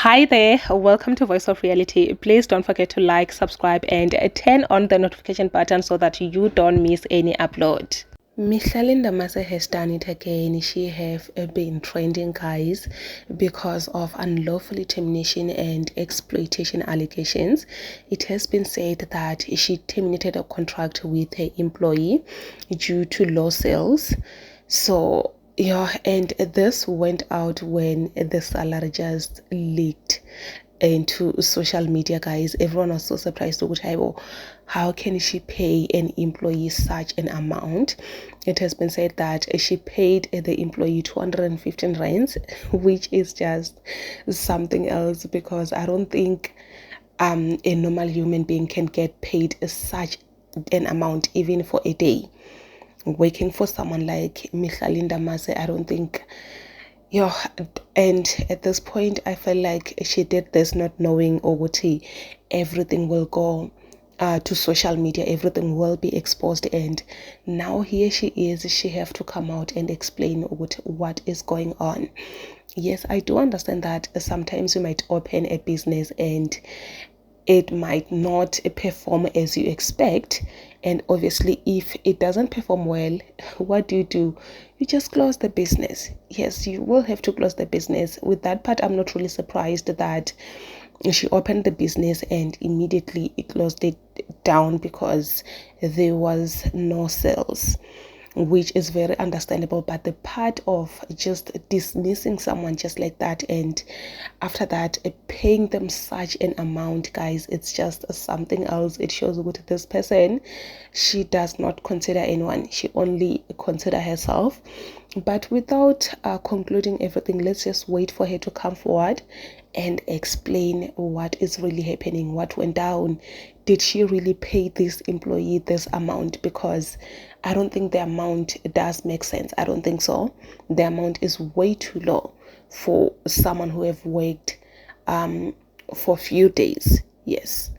Hi there, welcome to Voice of Reality. Please don't forget to like, subscribe, and turn on the notification button so that you don't miss any upload. Mihlalin Damase has done it again. She have been trending, guys, because of unlawful termination and exploitation allegations. It has been said that she terminated a contract with her employee due to low sales. So yeah, and this went out when the salary just leaked into social media, guys. Everyone was so surprised to how can she pay an employee such an amount. It has been said that she paid the employee 215 rands, which is just something else, because I don't think a normal human being can get paid such an amount even for a day. Working for someone like Mihlalin Damase, I don't think, yeah. And at this point, I felt like she did this not knowing Oguti everything will go to social media, everything will be exposed, and now here she is, she have to come out and explain what is going on. Yes, I do understand that sometimes you might open a business and it might not perform as you expect, and obviously if it doesn't perform well, what do? You just close the business. Yes, you will have to close the business. With that part, I'm not really surprised that she opened the business and immediately closed it down because there was no sales, which is very understandable. But the part of just dismissing someone just like that, and after that paying them such an amount, guys, it's just something else. It shows what this person, she does not consider anyone, she only consider herself. But without concluding everything, let's just wait for her to come forward and explain what is really happening, what went down. Did she really pay this employee this amount? Because I don't think the amount does make sense. I don't think so. The amount is way too low for someone who have worked for a few days. Yes.